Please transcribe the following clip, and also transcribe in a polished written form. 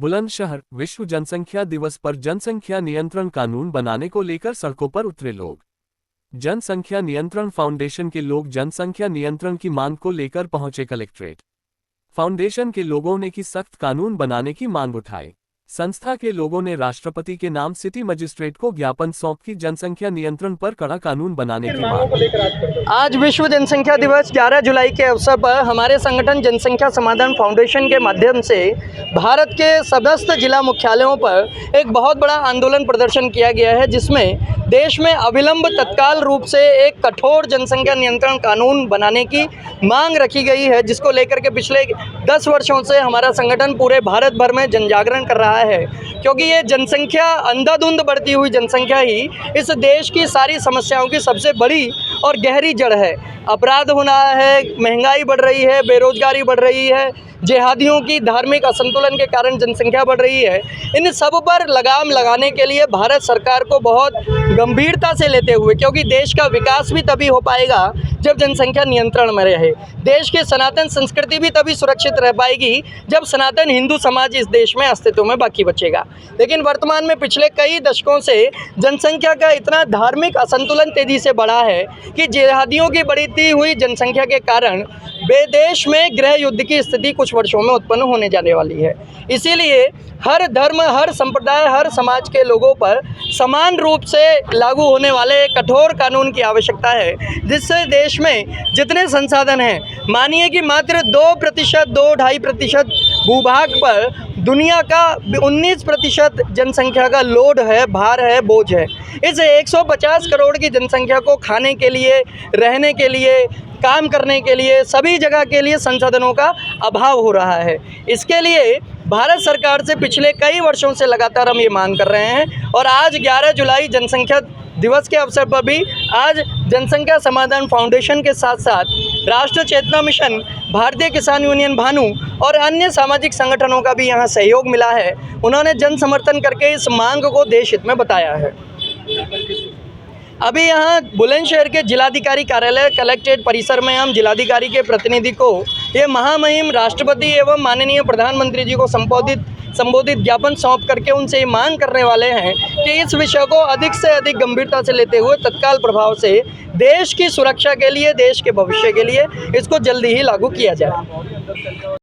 बुलंदशहर विश्व जनसंख्या दिवस पर जनसंख्या नियंत्रण कानून बनाने को लेकर सड़कों पर उतरे लोग। जनसंख्या नियंत्रण फाउंडेशन के लोग जनसंख्या नियंत्रण की मांग को लेकर पहुंचे कलेक्ट्रेट। फाउंडेशन के लोगों ने की सख्त कानून बनाने की मांग उठाई। संस्था के लोगों ने राष्ट्रपति के नाम सिटी मजिस्ट्रेट को ज्ञापन सौंप की जनसंख्या नियंत्रण पर कड़ा कानून बनाने की मांग। आज विश्व जनसंख्या दिवस 11 जुलाई के अवसर पर हमारे संगठन जनसंख्या समाधान फाउंडेशन के माध्यम से भारत के समस्त जिला मुख्यालयों पर एक बहुत बड़ा आंदोलन प्रदर्शन किया गया है, जिसमें देश में अविलंब तत्काल रूप से एक कठोर जनसंख्या नियंत्रण कानून बनाने की मांग रखी गई है, जिसको लेकर के पिछले 10 वर्षों से हमारा संगठन पूरे भारत भर में जनजागरण कर रहा है। क्योंकि ये जनसंख्या, अंधाधुंध बढ़ती हुई जनसंख्या ही इस देश की सारी समस्याओं की सबसे बड़ी और गहरी जड़ है। अपराध होना है, महंगाई बढ़ रही है, बेरोजगारी बढ़ रही है, जिहादियों की धार्मिक असंतुलन के कारण जनसंख्या बढ़ रही है। इन सब पर लगाम लगाने के लिए भारत सरकार को बहुत गंभीरता से लेते हुए, क्योंकि देश का विकास भी तभी हो पाएगा जब जनसंख्या नियंत्रण में रहे। देश की सनातन संस्कृति भी तभी सुरक्षित रह पाएगी जब सनातन हिंदू समाज इस देश में अस्तित्व में बाकी बचेगा। लेकिन वर्तमान में पिछले कई दशकों से जनसंख्या का इतना धार्मिक असंतुलन तेजी से बढ़ा है कि जिहादियों की बढ़ती हुई जनसंख्या के कारण देश में गृह युद्ध की स्थिति कुछ वर्षों में उत्पन्न होने जाने वाली है। इसीलिए हर धर्म, हर संप्रदाय, हर समाज के लोगों पर समान रूप से लागू होने वाले कठोर कानून की आवश्यकता है, जिससे देश में जितने संसाधन हैं, मानिए कि मात्र 2%, 2-2.5% भूभाग पर दुनिया का 19% जनसंख्या का लोड है, भार है, बोझ है। इस 150 करोड़ की जनसंख्या को खाने के लिए, रहने के लिए, काम करने के लिए, सभी जगह के लिए संसाधनों का अभाव हो रहा है। इसके लिए भारत सरकार से पिछले कई वर्षों से लगातार हम ये मांग कर रहे हैं और आज 11 जुलाई जनसंख्या दिवस के अवसर पर भी आज जनसंख्या समाधान फाउंडेशन के साथ साथ राष्ट्र चेतना मिशन, भारतीय किसान यूनियन भानु और अन्य सामाजिक संगठनों का भी यहाँ सहयोग मिला है। उन्होंने जन समर्थन करके इस मांग को देश हित में बताया है। अभी यहाँ बुलंदशहर के जिलाधिकारी कार्यालय कलेक्ट्रेट परिसर में हम जिलाधिकारी के प्रतिनिधि को ये महामहिम राष्ट्रपति एवं माननीय प्रधानमंत्री जी को संबोधित ज्ञापन सौंप करके उनसे ये मांग करने वाले हैं कि इस विषय को अधिक से अधिक गंभीरता से लेते हुए तत्काल प्रभाव से देश की सुरक्षा के लिए, देश के भविष्य के लिए इसको जल्दी ही लागू किया जाए।